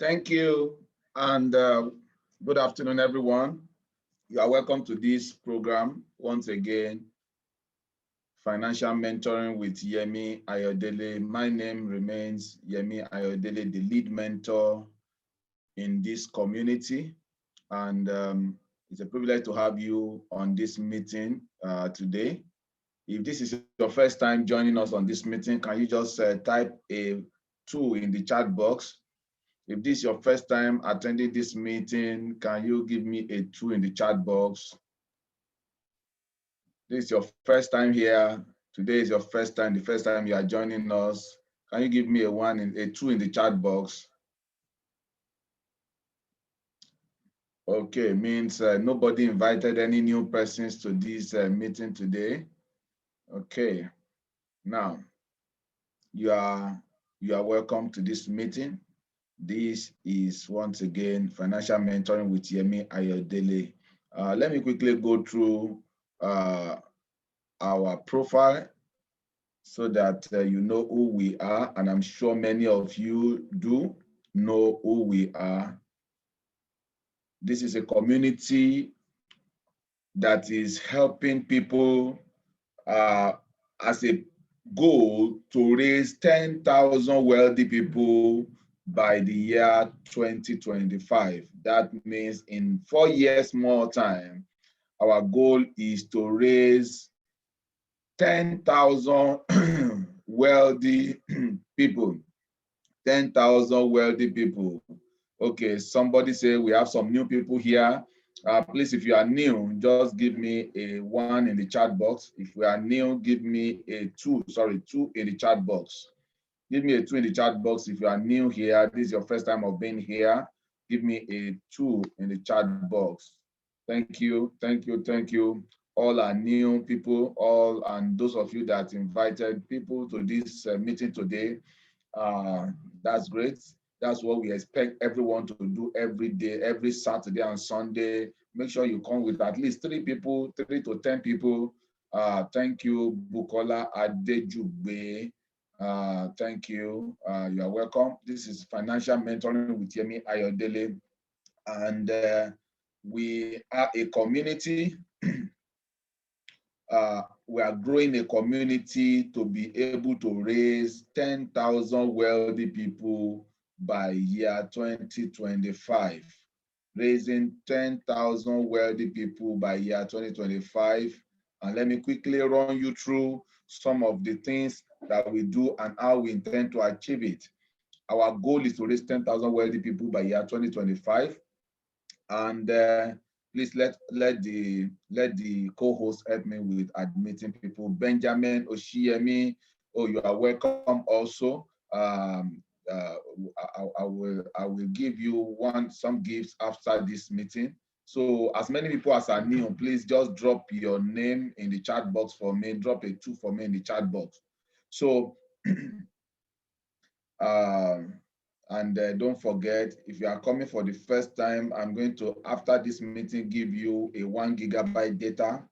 Thank you, and good afternoon, everyone. You are welcome to this program once again, Financial Mentoring with Yemi Ayodele. My name remains Yemi Ayodele, the lead mentor in this community, and it's a privilege to have you on this meeting today. If this is your first time joining us on this meeting, can you just type a 2 in the chat box? If this is your first time attending this meeting, can you give me a 2 in the chat box? This is your first time here. Today is your first time, the first time you are joining us. Can you give me a 2 in the chat box? Okay, means nobody invited any new persons to this meeting today. Okay, now you are welcome to this meeting. This is once again Financial Mentoring with Yemi Ayodele. Let me quickly go through our profile so that you know who we are, and I'm sure many of you do know who we are. This is a community that is helping people as a goal to raise 10,000 wealthy people by the year 2025. That means in 4 years more time, our goal is to raise 10,000 wealthy people. 10,000 wealthy people. Okay, somebody say we have some new people here. Please, if you are new, just give me a 1 in the chat box. If we are new, give me a 2 in the chat box. Give me a 2 in the chat box. If you are new here, this is your first time of being here, give me a 2 in the chat box. Thank you, thank you, thank you. All are new people, and those of you that invited people to this meeting today, that's great. That's what we expect everyone to do every day, every Saturday and Sunday. Make sure you come with at least 3 people, 3 to 10 people. Thank you, Bukola Adejugbe. Thank you. You are welcome. This is Financial Mentoring with Yemi Ayodele, and we are a community. We are growing a community to be able to raise 10,000 wealthy people by year 2025. Raising 10,000 wealthy people by year 2025. And let me quickly run you through some of the things that we do and how we intend to achieve it. Our goal is to raise 10,000 wealthy people by year 2025. And please let the co-host help me with admitting people. Benjamin Oshiemi, oh, you are welcome also. I will give you some gifts after this meeting. So as many people as are new, please just drop your name in the chat box for me. Drop a 2 for me in the chat box. So and don't forget, if you are coming for the first time, I'm going to, after this meeting, give you a 1 gigabyte data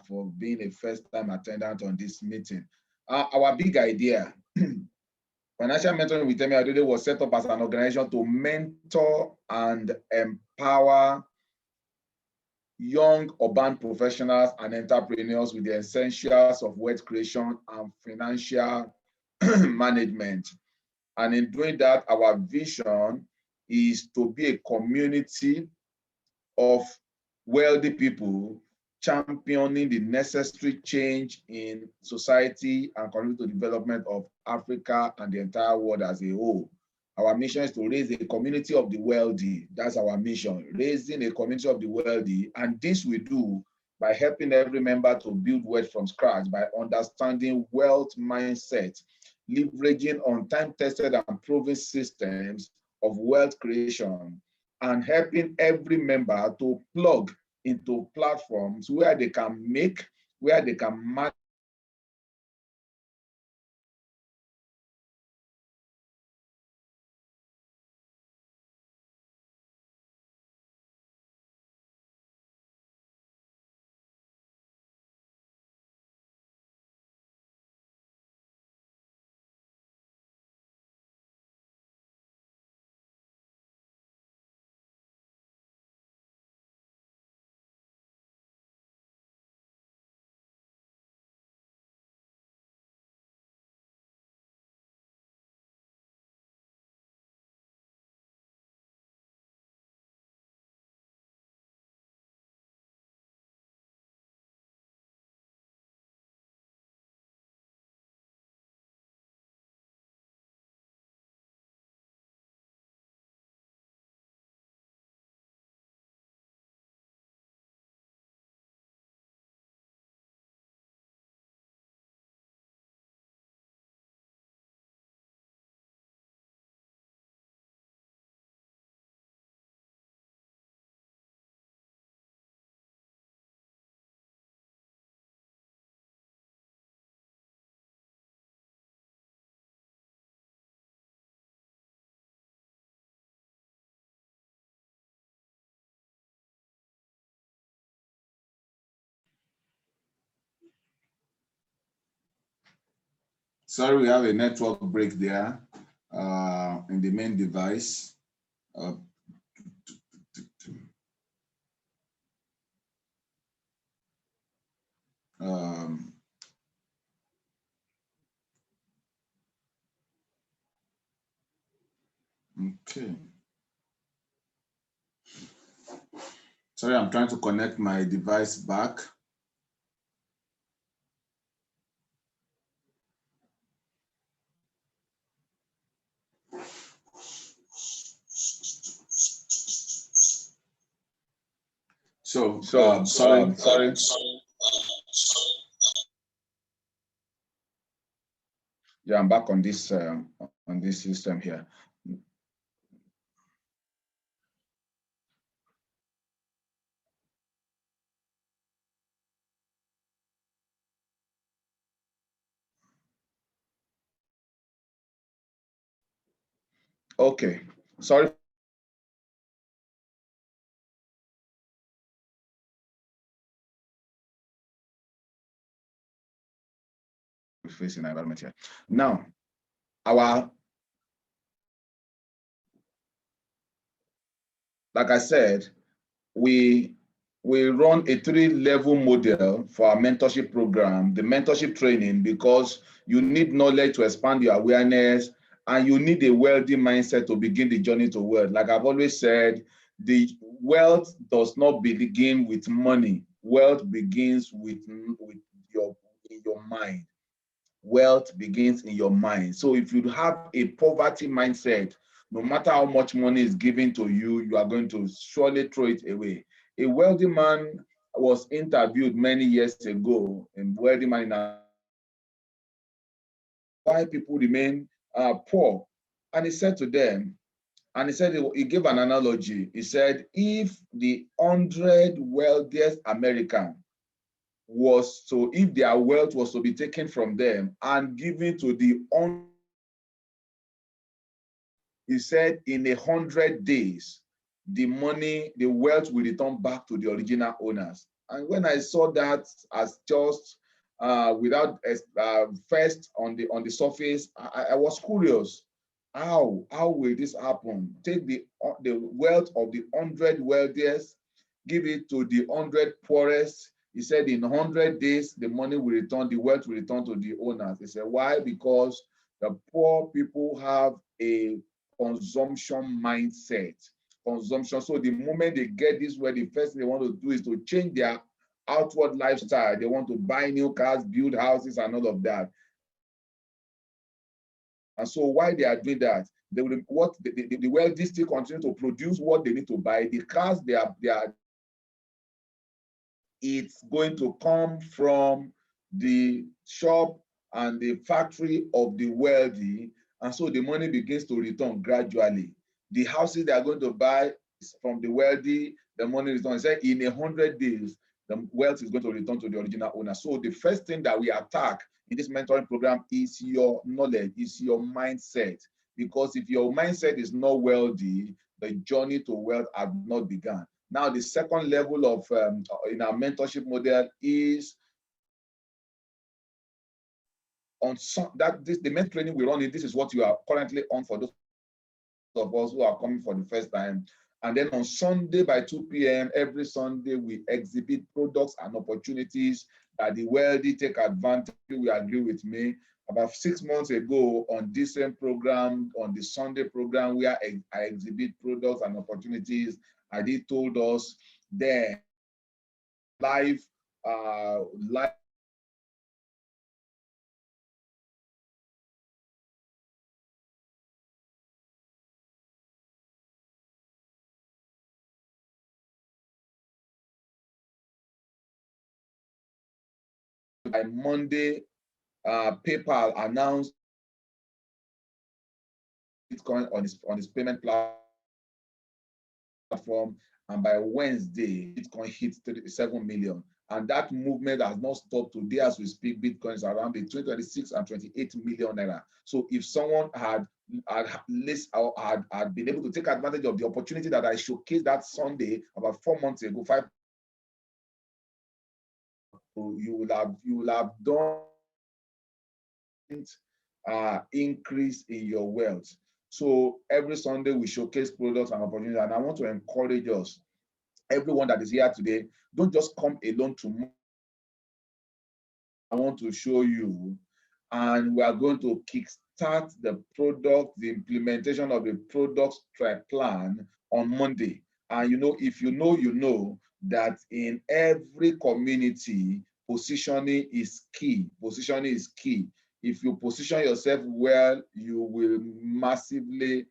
for being a first-time attendant on this meeting. Our big idea, Financial Mentoring with Yemi Ayodele, was set up as an organization to mentor and empower young urban professionals and entrepreneurs with the essentials of wealth creation and financial management. And in doing that, our vision is to be a community of wealthy people championing the necessary change in society and contribute to the development of Africa and the entire world as a whole. Our mission is to raise a community of the wealthy. That's our mission, raising a community of the wealthy. And this we do by helping every member to build wealth from scratch, by understanding wealth mindset, leveraging on time-tested and proven systems of wealth creation, and helping every member to plug into platforms where they can manage Sorry, we have a network break there in the main device. Okay. Sorry, I'm trying to connect my device back. So, sorry. Yeah, I'm back on this system here. Okay, sorry. Facing environment here. Now, like I said, we run a 3-level model for our mentorship program, the mentorship training, because you need knowledge to expand your awareness and you need a wealthy mindset to begin the journey to wealth. Like I've always said, the wealth does not begin with money. Wealth begins with your mind. Wealth begins in your mind. So if you have a poverty mindset, no matter how much money is given to you, you are going to surely throw it away. A wealthy man was interviewed many years ago, a wealthy man in why people remain poor. And he said to them, and he said, he gave an analogy. He said, if the 100 wealthiest American if their wealth was to be taken from them and given to the he said in 100 days, the money, the wealth will return back to the original owners. And when I saw that as just without first on the surface, I was curious. How will this happen? Take the wealth of the 100 wealthiest, give it to the 100 poorest. He said in 100 days, the money will return, the wealth will return to the owners. He said, why? Because the poor people have a consumption mindset. Consumption. So the moment they get this, where the first thing they want to do is to change their outward lifestyle. They want to buy new cars, build houses, and all of that. And so while they are doing that, they will the wealthy still continue to produce what they need to buy. The cars it's going to come from the shop and the factory of the wealthy. And so the money begins to return gradually. The houses they are going to buy is from the wealthy, the money returns. Say in 100 days, the wealth is going to return to the original owner. So the first thing that we attack in this mentoring program is your knowledge, is your mindset. Because if your mindset is not wealthy, the journey to wealth has not begun. Now, the second level of in our mentorship model is on the mentor training we run in. This is what you are currently on for those of us who are coming for the first time. And then on Sunday by 2 p.m. every Sunday, we exhibit products and opportunities that the wealthy take advantage. We agree with me. About 6 months ago on this same program, on the Sunday program, where I exhibit products and opportunities, I did told us there live by Monday, PayPal announced Bitcoin on his payment platform, and by Wednesday, Bitcoin hit 37 million. And that movement has not stopped today as we speak. Bitcoin is around between 26 and 28 million naira. So if someone had been able to take advantage of the opportunity that I showcased that Sunday about 4 months ago, you will have done increase in your wealth. So every Sunday we showcase products and opportunities, and I want to encourage us, everyone that is here today, don't just come alone tomorrow. I want to show you, and we are going to kickstart the product, the implementation of the product plan on Monday. And if you know that in every community, positioning is key. Positioning is key. If you position yourself well, you will massively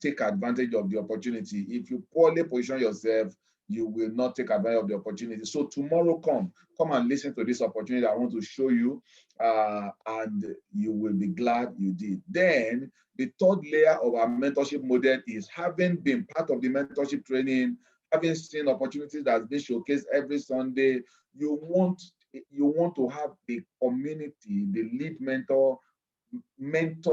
take advantage of the opportunity. If you poorly position yourself, you will not take advantage of the opportunity. So tomorrow, come and listen to this opportunity I want to show you, and you will be glad you did. Then the third layer of our mentorship model is, having been part of the mentorship training, having seen opportunities that's been showcased every Sunday, you want to have the community, the lead mentor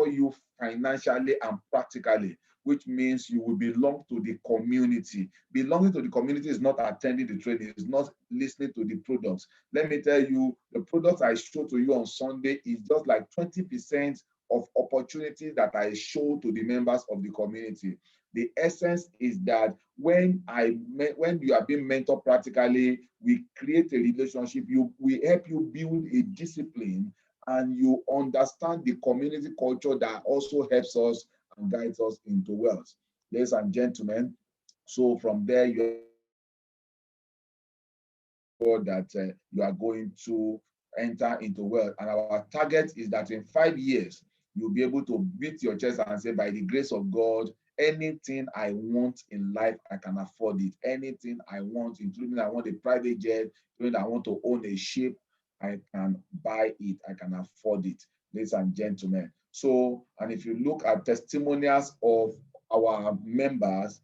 you financially and practically, which means you will belong to the community. Belonging to the community is not attending the training, it's not listening to the products. Let me tell you, the products I show to you on Sunday is just like 20% of opportunities that I show to the members of the community. The essence is that when you are being mentored practically, we create a relationship. We help you build a discipline, and you understand the community culture that also helps us and guides us into wealth. Ladies and gentlemen, so from there, you that you are going to enter into wealth. And our target is that in 5 years, you'll be able to beat your chest and say, by the grace of God, anything I want in life, I can afford it. Anything I want, including I want a private jet, including I want to own a ship, I can buy it, I can afford it, ladies and gentlemen. So, and if you look at testimonials of our members,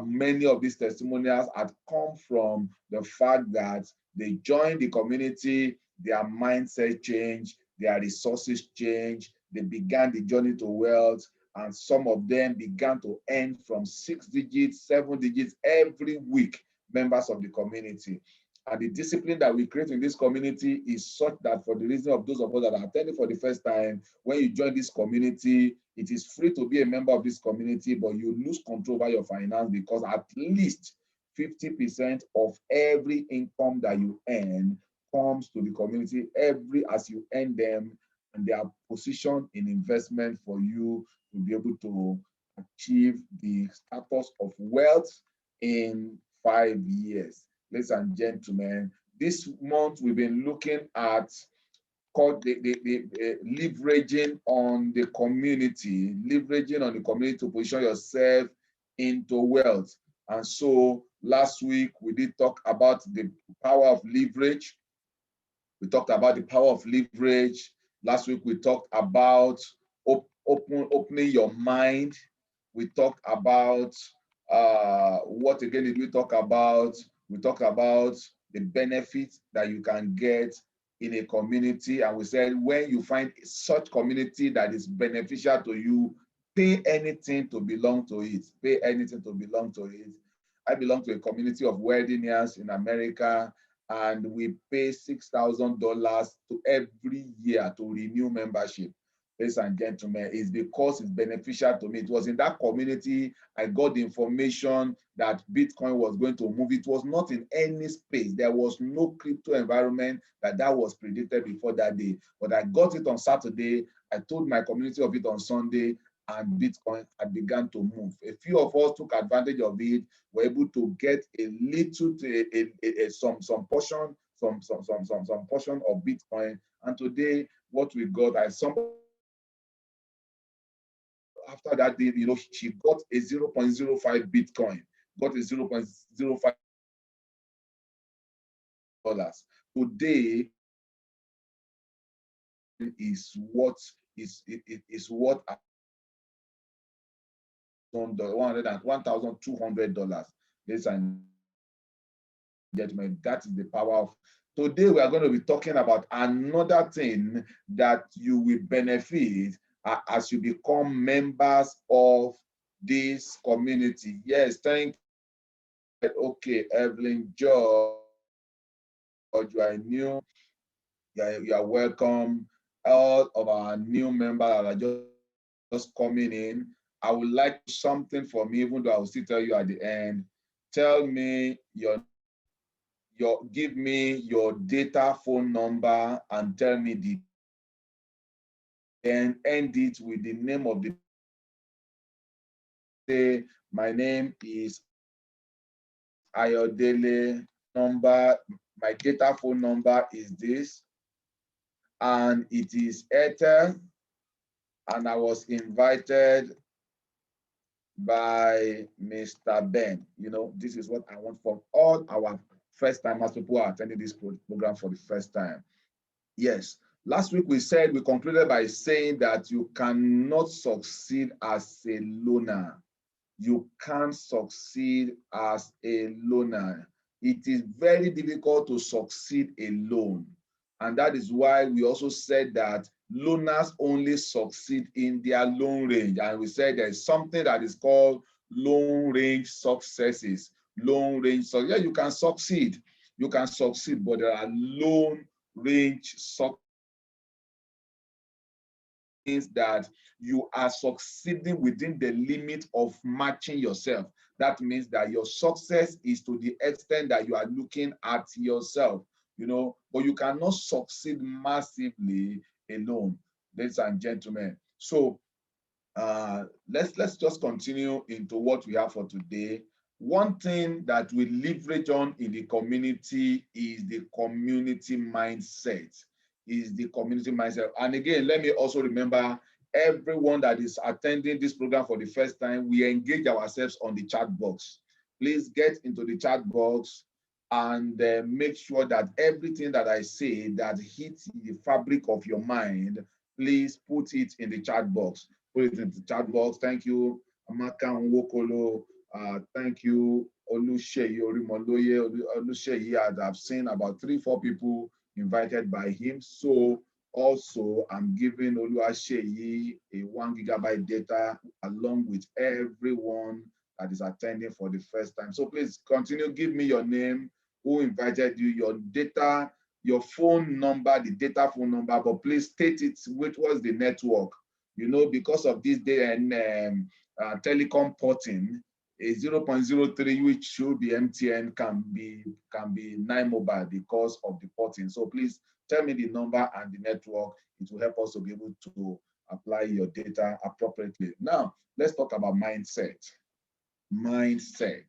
many of these testimonials had come from the fact that they joined the community, their mindset changed, their resources changed, they began the journey to wealth, and some of them began to earn from 6 digits, 7 digits every week, members of the community. And the discipline that we create in this community is such that, for the reason of those of us that are attending for the first time, when you join this community, it is free to be a member of this community, but you lose control over your finance, because at least 50% of every income that you earn comes to the community as you earn them, and they are positioned in investment for you to be able to achieve the status of wealth in 5 years. Ladies and gentlemen, this month we've been looking at called the leveraging on the community, to position yourself into wealth. And so last week we did talk about the power of leverage. We talked about the power of leverage. Last week we talked about opening your mind. We talked about what again did we talk about? We talked about the benefits that you can get in a community, and we said when you find such community that is beneficial to you, pay anything to belong to it. Pay anything to belong to it. I belong to a community of wealthiers in America, and we pay $6,000 to every year to renew membership. Ladies and gentlemen, it's because it's beneficial to me. It was in that community I got the information that Bitcoin was going to move. It was not in any space. There was no crypto environment that was predicted before that day. But I got it on Saturday. I told my community of it on Sunday, and Bitcoin had begun to move. A few of us took advantage of it, were able to get a little, some portion of Bitcoin. And today, what we got, after that day, she got a 0.05 Bitcoin, got a 0.05 dollars. Today is what $1,200. Ladies and gentlemen, that is the power of. Today we are going to be talking about another thing that you will benefit as you become members of this community. Yes, thank you. Okay, Evelyn George, you are new. You are welcome. all of our new members that are just coming in, I would like something for me, even though I will still tell you at the end. Tell me give me your data phone number and tell me then end it with the name of the say, my name is Ayodele, number, my data phone number is this, and it is Airtel, and I was invited by Mr. Ben. You know, this is what I want from all our first timers, people who are attending this program for the first time. Yes, last week we concluded by saying that you cannot succeed as a loner. You can't succeed as a loner. It is very difficult to succeed alone. And that is why we also said that loners only succeed in their long range. And we said there's something that is called long range successes. Long range, so yeah, you can succeed. You can succeed, but there are long range successes. Means that you are succeeding within the limit of matching yourself. That means that your success is to the extent that you are looking at yourself, you know, but you cannot succeed massively alone, ladies and gentlemen. So let's just continue into what we have for today. One thing that we leverage on in the community is the community mindset. Is the community mindset. And again, let me also remember everyone that is attending this program for the first time, we engage ourselves on the chat box. Please get into the chat box and make sure that everything that I say that hits the fabric of your mind, please put it in the chat box. Put it in the chat box. Thank you, Amaka Nwokolo. Thank you, Olusheyi Orimoloye. Olusheyi, I've seen about 3-4 people invited by him. So also, I'm giving Oluwaseyi a 1 GB data along with everyone that is attending for the first time. So please continue, give me your name, who invited you, your data, your phone number, the data phone number, but please state it, which was the network. You know, because of this day and telecom porting, a 0.03, which should be MTN, can be 9 mobile because of the porting. So please tell me the number and the network. It will help us to be able to apply your data appropriately. Now, let's talk about mindset. Mindset.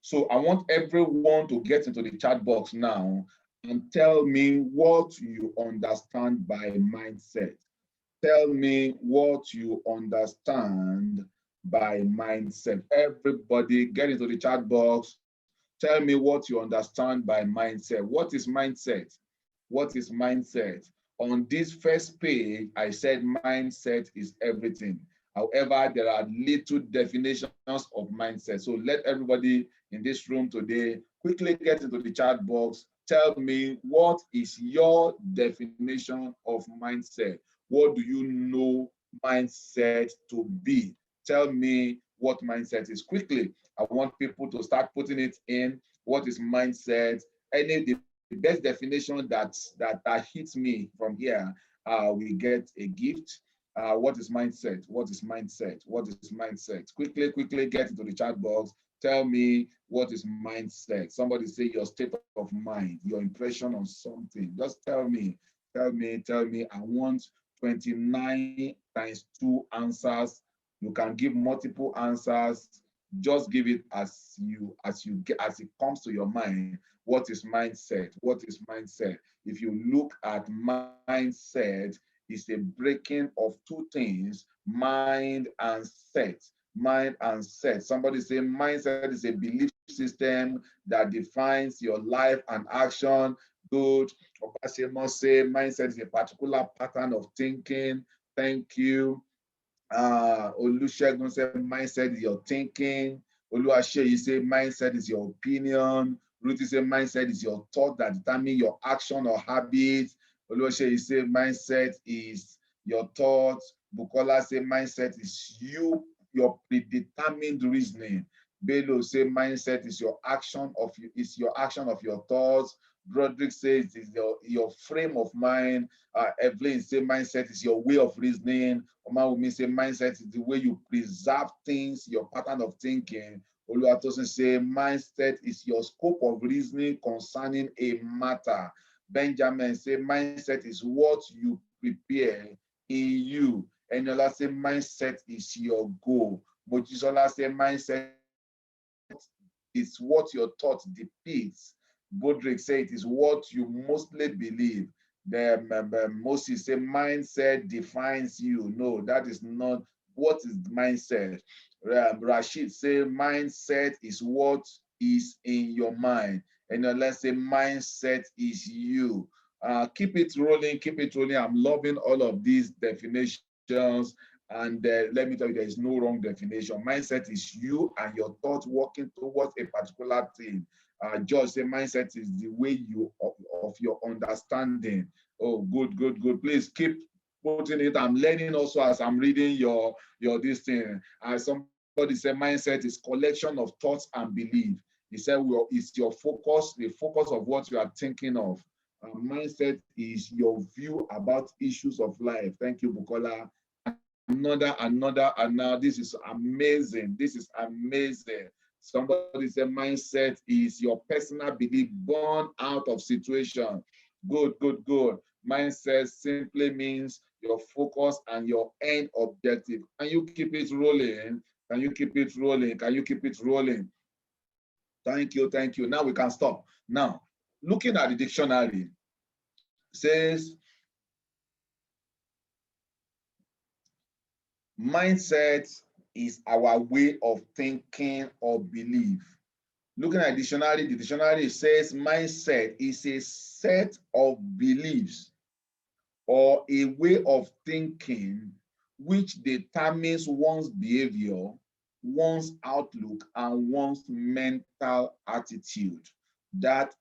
So I want everyone to get into the chat box now and tell me what you understand by mindset. Tell me what you understand by mindset. Everybody get into the chat box. Tell me what you understand by mindset. What is mindset? What is mindset? On this first page, I said mindset is everything. However, there are little definitions of mindset. So let everybody in this room today quickly get into the chat box. Tell me, what is your definition of mindset? What do you know mindset to be? Tell me what mindset is. Quickly, I want people to start putting it in. What is mindset? The best definition that hits me from here, we get a gift. What is mindset? What is mindset? What is mindset? Quickly get into the chat box. Tell me what is mindset. Somebody say your state of mind, your impression on something. Just tell me. I want 29 times 2 answers. You can give multiple answers. Just give it as it comes to your mind. What is mindset? What is mindset? If you look at mindset, it's a breaking of 2 things, mind and set. Mind and set. Somebody say mindset is a belief system that defines your life and action. Good. Obasemo say mindset is a particular pattern of thinking. Thank you. Olusegun said mindset is your thinking. Oluwaseyi say mindset is your opinion. Ruthie say mindset is your thought that determine your action or habit. Oluwaseyi say mindset is your thoughts. Bukola say mindset is your predetermined reasoning. Bello say mindset is your action of your thoughts. Broderick says it's your frame of mind. Evelyn say mindset is your way of reasoning. Omawumi say mindset is the way you preserve things, your pattern of thinking. Oluwatosin say mindset is your scope of reasoning concerning a matter. Benjamin say mindset is what you prepare in you. Eniola say mindset is your goal. Mojisola say mindset is what your thought depicts. Bodrick say it is what you mostly believe. Moses say mindset defines you. No, that is not what is mindset. Rashid say mindset is what is in your mind. And then let's say mindset is you. Keep it rolling, keep it rolling. I'm loving all of these definitions. And let me tell you, there is no wrong definition. Mindset is you and your thoughts working towards a particular thing. George said mindset is the way of your understanding. Oh, good, good, good. Please keep putting it. I'm learning also as I'm reading your this thing. Somebody said mindset is collection of thoughts and belief. He said, well, it's your focus, the focus of what you are thinking of. Mindset is your view about issues of life. Thank you, Bukola. And now this is amazing. This is amazing. Somebody said mindset is your personal belief born out of situation. Good, good, good. Mindset simply means your focus and your end objective. Can you keep it rolling? Can you keep it rolling? Can you keep it rolling? Thank you, thank you. Now we can stop. Now, looking at the dictionary, says mindset is our way of thinking or belief. Looking at the dictionary says mindset is a set of beliefs or a way of thinking which determines one's behavior, one's outlook, and one's mental attitude. That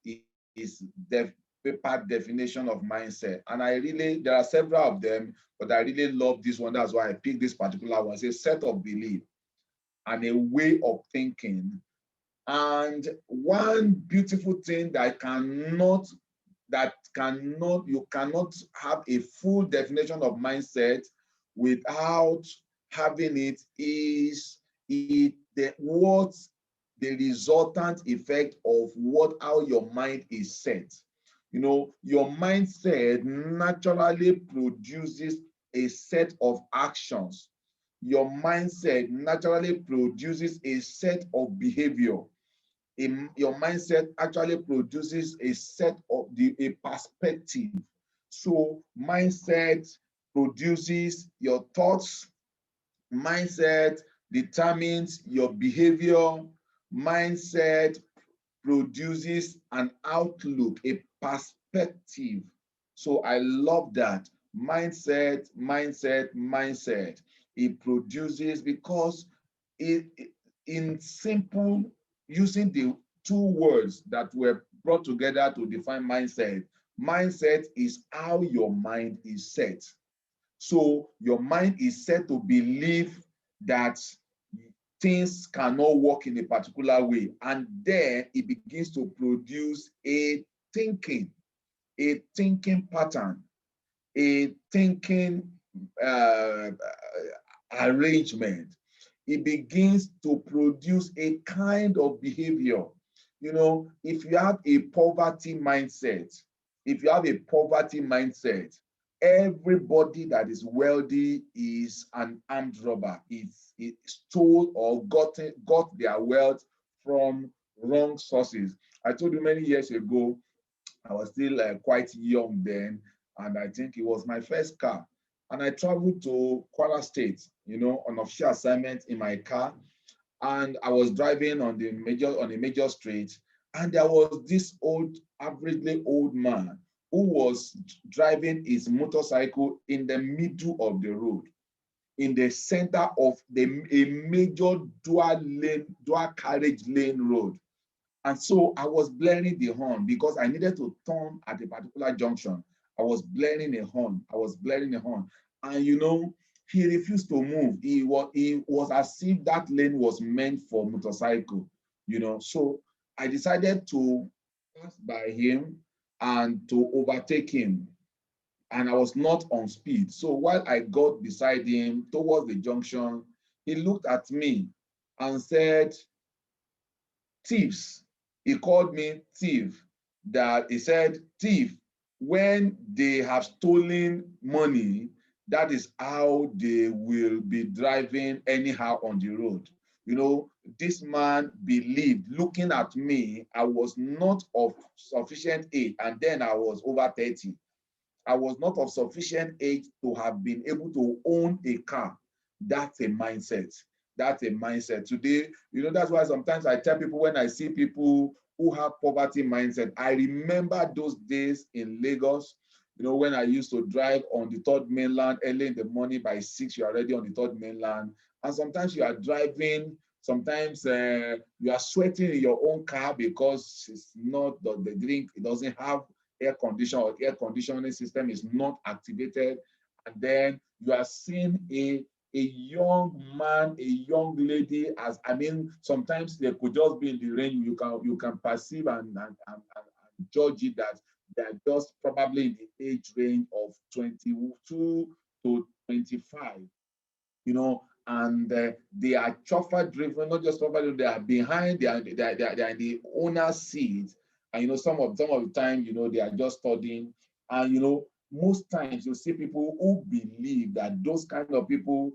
is the paper definition of mindset. And there are several of them, but I really love this one. That's why I picked this particular one. It's a set of belief and a way of thinking. And one beautiful thing you cannot have a full definition of mindset without having it is what the resultant effect of how your mind is set. You know, your mindset naturally produces a set of actions. Your mindset naturally produces a set of behavior. Your mindset actually produces a set of a perspective. So mindset produces your thoughts. Mindset determines your behavior. Mindset produces an outlook, a perspective. So I love that. Mindset, mindset, mindset. It produces because in simple, using the two words that were brought together to define mindset, mindset is how your mind is set. So your mind is set to believe that things cannot work in a particular way. And then it begins to produce a thinking pattern, a thinking arrangement. It begins to produce a kind of behavior. You know, if you have a poverty mindset, everybody that is wealthy is an armed robber. It stole or got their wealth from wrong sources. I told you many years ago, I was still quite young then, and I think it was my first car. And I traveled to Kwara State, you know, on official assignment in my car. And I was driving on a major street, and there was this averagely old man who was driving his motorcycle in the middle of the road, in the center of a major dual carriage lane road. And so I was blaring the horn because I needed to turn at a particular junction. I was blaring a horn. And you know, he refused to move. He was as if that lane was meant for motorcycle, you know. So I decided to pass by him, and to overtake him. And I was not on speed. So while I got beside him towards the junction, he looked at me and said, thieves. He called me thief. That he said, thief, when they have stolen money, that is how they will be driving anyhow on the road. You know, this man believed, looking at me, I was not of sufficient age, and then I was over 30. I was not of sufficient age to have been able to own a car. That's a mindset. That's a mindset. Today, you know, that's why sometimes I tell people when I see people who have poverty mindset, I remember those days in Lagos, you know, when I used to drive on the third mainland early in the morning by 6, you're already on the third mainland. And sometimes you are driving, sometimes you are sweating in your own car because it's not the drink, it doesn't have air condition or air conditioning system is not activated, and then you are seeing a young man, a young lady, as I mean, sometimes they could just be in the rain. You can perceive and judge it that they're just probably in the age range of 22 to 25, you know, and they are chauffeur driven, not just chauffeur driven, they are behind, they are in the owner's seat. And you know, some of the time, you know, they are just studying. And you know, most times you see people who believe that those kind of people,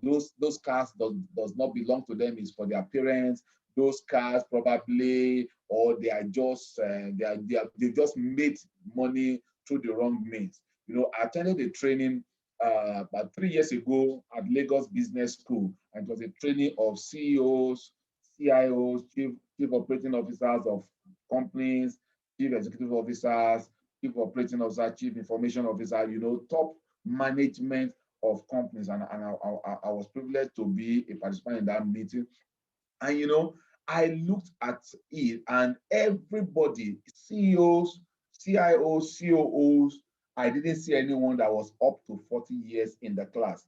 those cars does not belong to them, is for their parents. Those cars probably, or they are just they just made money through the wrong means. You know, I attended a training about 3 years ago at Lagos Business School, and it was a training of CEOs, CIOs, chief operating officers of companies, chief executive officers, chief operating officer, chief information officer, you know, top management of companies. And I was privileged to be a participant in that meeting. And you know, I looked at it, and everybody, CEOs, CIOs, COOs, I didn't see anyone that was up to 40 years in the class.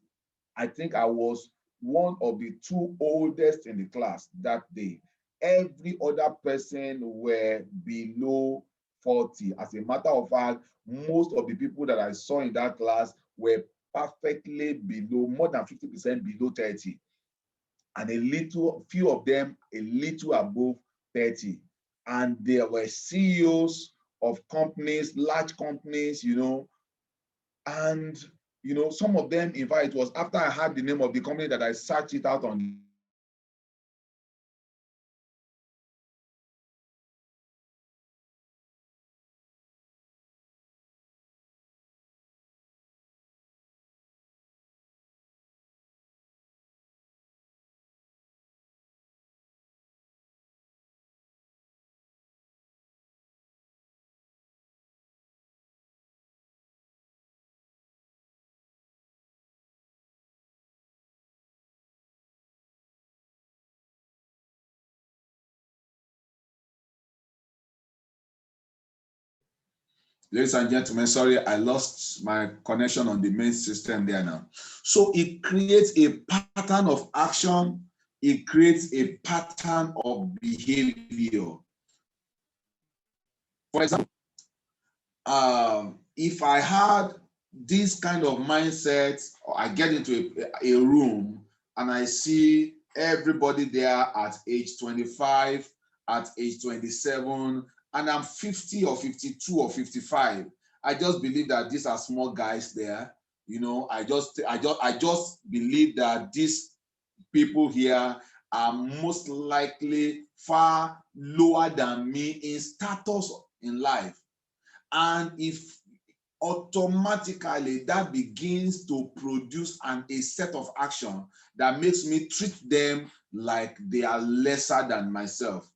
I think I was one of the two oldest in the class that day. Every other person were below 40. As a matter of fact, most of the people that I saw in that class were perfectly below, more than 50% below 30, and a little, few of them a little above 30. And there were CEOs of companies, large companies, you know, and you know, some of them, in fact, it was after I had the name of the company that I searched it out on Ladies and gentlemen, sorry, I lost my connection on the main system there now. So it creates a pattern of action, it creates a pattern of behavior. For example, if I had this kind of mindset, or I get into a room and I see everybody there at age 25, at age 27, and I'm 50 or 52 or 55, I just believe that these are small guys there. You know, I just believe that these people here are most likely far lower than me in status in life. And if automatically that begins to produce a set of action that makes me treat them like they are lesser than myself.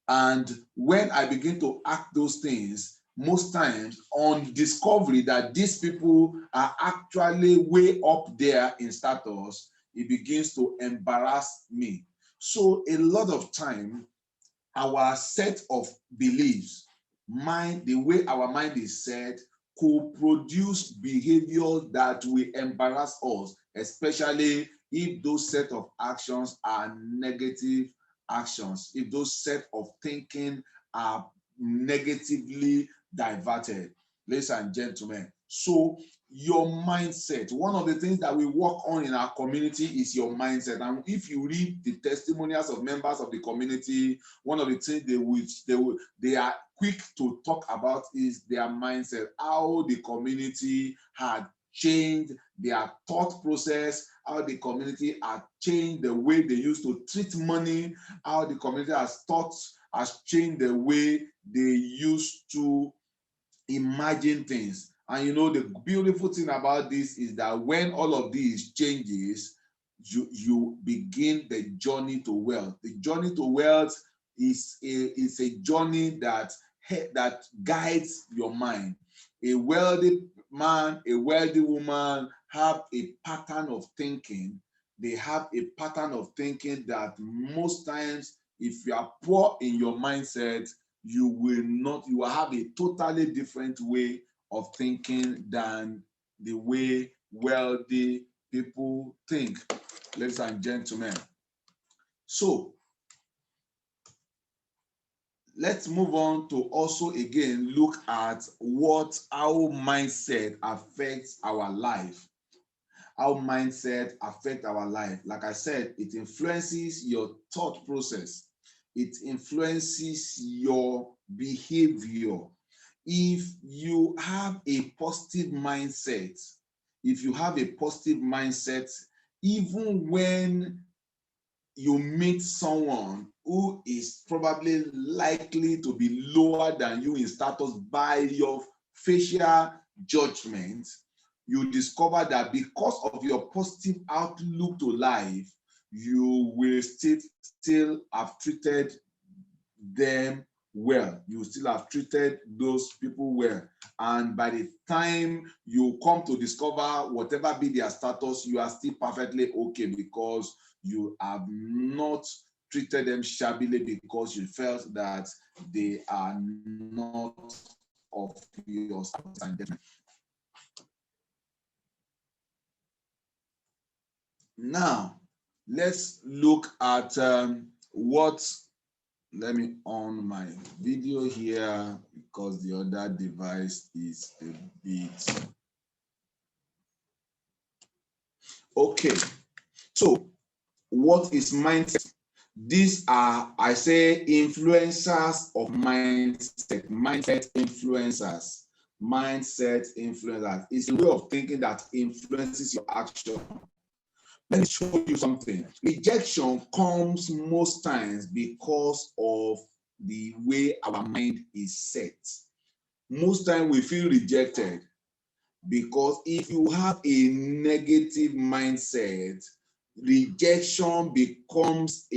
And when I begin to act those things, most times on discovery that these people are actually way up there in status, it begins to embarrass me. So a lot of time, our set of beliefs, mind, the way our mind is set, could produce behavior that will embarrass us, especially if those set of actions are negative actions, if those set of thinking are negatively diverted, ladies and gentlemen. So your mindset, one of the things that we work on in our community is your mindset. And if you read the testimonials of members of the community, one of the things they are quick to talk about is their mindset, how the community had changed their thought process, how the community had changed the way they used to treat money, how the community has changed the way they used to imagine things. And you know, the beautiful thing about this is that when all of these changes, you begin the journey to wealth. The journey to wealth is a journey that guides your mind. A wealthy man, a wealthy woman have a pattern of thinking. They have a pattern of thinking that most times, if you are poor in your mindset, you will have a totally different way of thinking than the way wealthy people think, ladies and gentlemen. So let's move on to also again look at how mindset affects our life. How mindset affects our life. Like I said, it influences your thought process. It influences your behavior. If you have a positive mindset, even when you meet someone who is probably likely to be lower than you in status by your facial judgment, you discover that because of your positive outlook to life, you will still have treated them well. You still have treated those people well. And by the time you come to discover whatever be their status, you are still perfectly okay because you have not treated them shabbily because you felt that they are not of your status. Now, let's look at let me on my video here because the other device is a bit. Okay, so what is mindset? These are, I say, influencers of mindset. Mindset influencers. Mindset influencers. It's a way of thinking that influences your action. Let me show you something. Rejection comes most times because of the way our mind is set. Most times we feel rejected because if you have a negative mindset, rejection becomes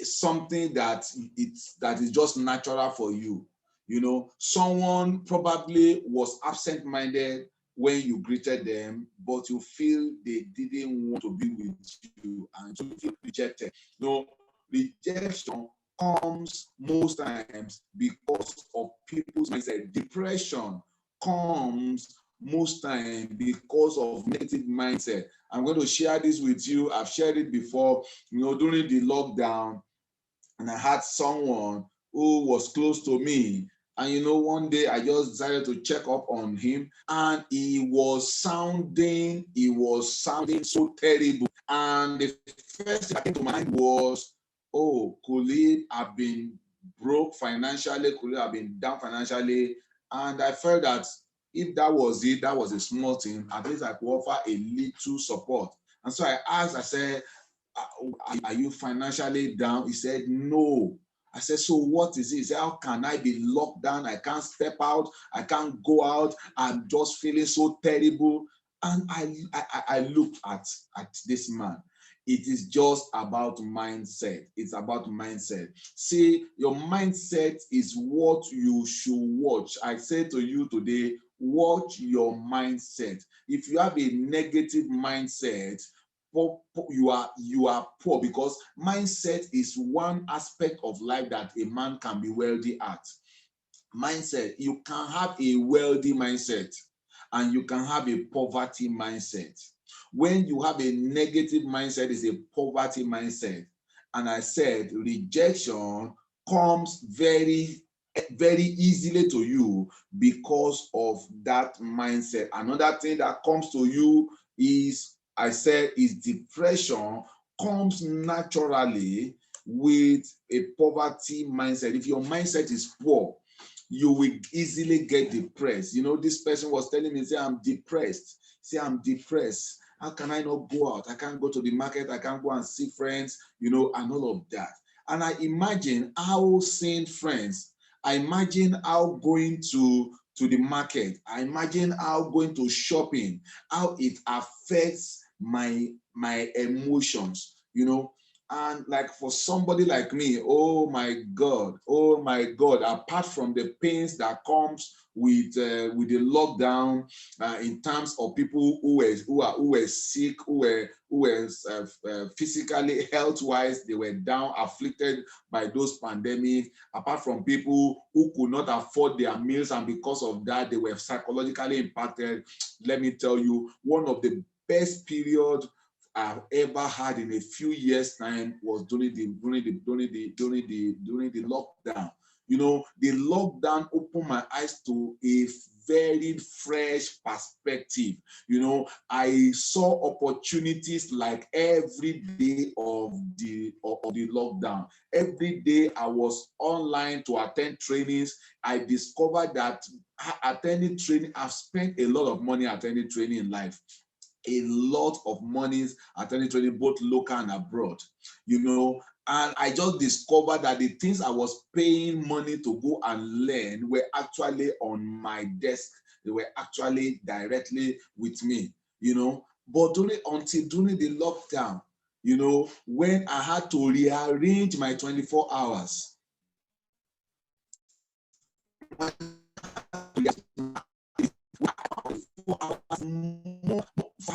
something that is just natural for you. You know, someone probably was absent-minded when you greeted them, but you feel they didn't want to be with you and you feel rejected. No, rejection comes most times because of people's mindset. Depression comes most times because of negative mindset. I'm going to share this with you. I've shared it before, you know, during the lockdown, and I had someone who was close to me. And you know, one day I just decided to check up on him, and he was sounding so terrible. And the first thing that came to mind was, oh, could he have been broke financially? Could he have been down financially? And I felt that if that was it, that was a small thing, at least I could offer a little support. And so I asked, I said, are you financially down? He said, no. I said, so what is it? He said, how can I be locked down? I can't step out. I can't go out. I'm just feeling so terrible. And I looked at this man. It is just about mindset. It's about mindset. See, your mindset is what you should watch. I say to you today, watch your mindset. If you have a negative mindset, you are poor, because mindset is one aspect of life that a man can be wealthy at. Mindset, you can have a wealthy mindset and you can have a poverty mindset. When you have a negative mindset, it's a poverty mindset. And I said rejection comes very very easily to you because of that mindset. Another thing that comes to you is, I said, is depression comes naturally with a poverty mindset. If your mindset is poor, you will easily get depressed. You know, this person was telling me, say, I'm depressed. Say, I'm depressed. How can I not go out? I can't go to the market. I can't go and see friends, you know, and all of that. And I imagine how seeing friends, I imagine how going to the market, I imagine how going to shopping, how it affects my emotions, you know. And like for somebody like me, oh my God, apart from the pains that comes with the lockdown, in terms of people who were sick, who were physically, health wise, they were down, afflicted by those pandemic. Apart from people who could not afford their meals, and because of that they were psychologically impacted. Let me tell you, one of the best period I've ever had in a few years' time was during the lockdown. You know, the lockdown opened my eyes to a very fresh perspective. You know, I saw opportunities like every day of the lockdown. Every day I was online to attend trainings. I discovered that attending training, I've spent a lot of money attending training in life. A lot of monies attending training, both local and abroad, you know. And I just discovered that the things I was paying money to go and learn were actually on my desk. They were actually directly with me, you know. But until during the lockdown, you know, when I had to rearrange my 24 hours, more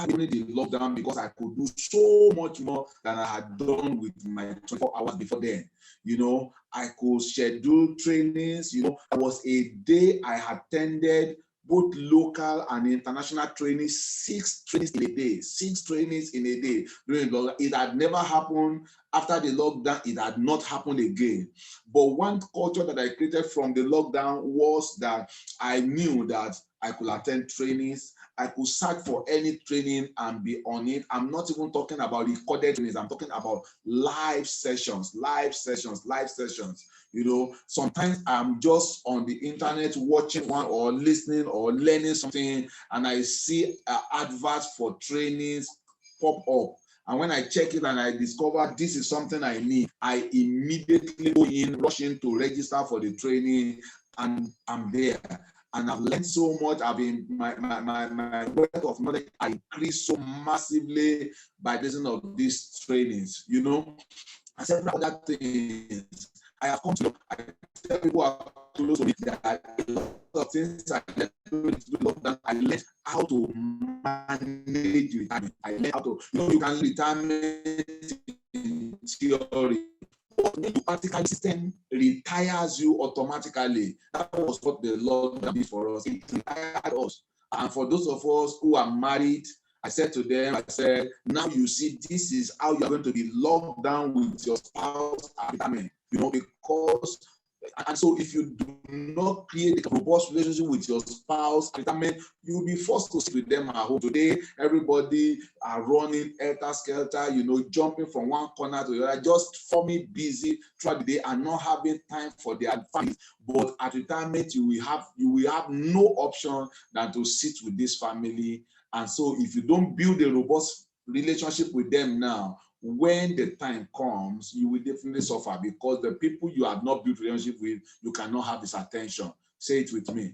during the lockdown, because I could do so much more than I had done with my 24 hours before then. You know, I could schedule trainings. You know, there was a day I attended both local and international trainings, 6 trainings in a day, 6 trainings in a day during the lockdown. It had never happened after the lockdown. It had not happened again. But one culture that I created from the lockdown was that I knew that I could attend trainings. I could search for any training and be on it. I'm not even talking about recorded trainings. I'm talking about live sessions. You know, sometimes I'm just on the internet watching one or listening or learning something, and I see adverts for trainings pop up. And when I check it and I discover this is something I need, I immediately go in, rush in to register for the training, and I'm there. And I've learned so much. I've been my wealth of knowledge increased so massively by listening of these trainings, you know, and several other things. I have come to know. I tell people who are close to me that a lot of things I learned during the lockdown. I learned how to manage retirement. I learned how to, you know, you can retirement in theory. When you practical system retires you automatically. That was what the lockdown did for us. It retired us. And for those of us who are married, I said to them, I said, now you see, this is how you're going to be locked down with your spouse at retirement. You know, because, and so if you do not create a robust relationship with your spouse at retirement, you'll be forced to sit with them at home. Today, everybody are running helter-skelter, you know, jumping from one corner to the other, just forming busy throughout the day and not having time for their families. But at retirement, you will have no option than to sit with this family. And so if you don't build a robust relationship with them now, when the time comes, you will definitely suffer, because the people you have not built relationship with, you cannot have this attention. Say it with me.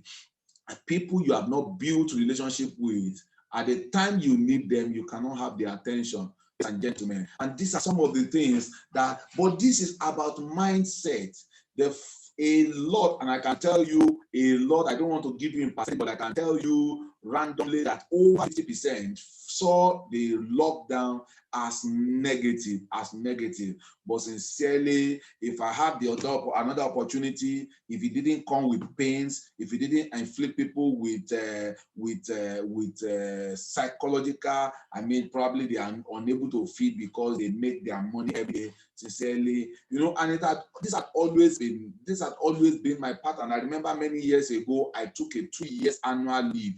People you have not built relationship with, at the time you need them, you cannot have their attention, ladies and gentlemen. And these are some of the things that, but this is about mindset. A lot, and I can tell you a lot. I don't want to give you in percent, but I can tell you randomly that over 50% saw the lockdown as negative, But sincerely, if I have another opportunity, if it didn't come with pains, if it didn't inflict people with psychological, I mean, probably they are unable to feed because they make their money every day. Sincerely, and this had always been my pattern. I remember many years ago, I took a 2 years annual leave.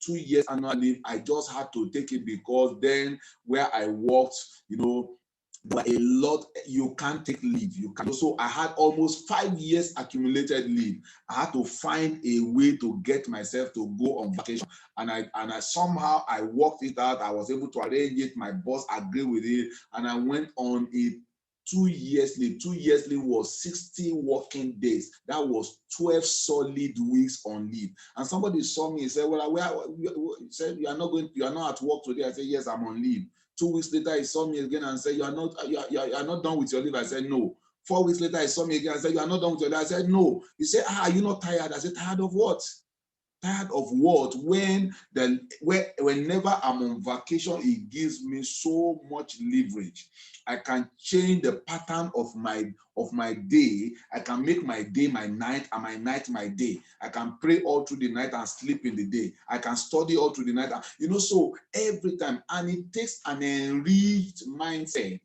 2 years annual leave. I just had to take it because then where I worked, there were a lot. You can't take leave. You can. So I had almost 5 years accumulated leave. I had to find a way to get myself to go on vacation, and I somehow I worked it out. I was able to arrange it. My boss agreed with it, and I went on a 2 years leave. 2 years leave was 60 working days. That was 12 solid weeks on leave. And somebody saw me and said, "Well, said you are not at work today." I said, "Yes, I'm on leave." 2 weeks later, he saw me again and said, "You are not done with your leave." I said, "No." 4 weeks later, he saw me again and said, "You are not done with your leave." I said, "No." He said, "Are you not tired?" I said, "Tired of what?" Tired of what? Whenever I'm on vacation, it gives me so much leverage. I can change the pattern of my day. I can make my day my night and my night my day. I can pray all through the night and sleep in the day. I can study all through the night. So every time, and it takes an enriched mindset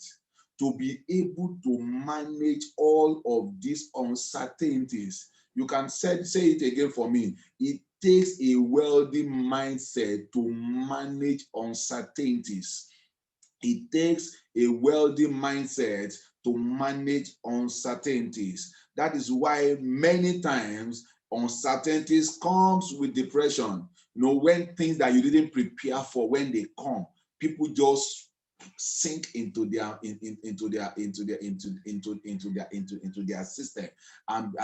to be able to manage all of these uncertainties. You can say it again for me. It takes a wealthy mindset to manage uncertainties. It takes a wealthy mindset to manage uncertainties. That is why many times uncertainties comes with depression. When things that you didn't prepare for, when they come, people just sink into their system, and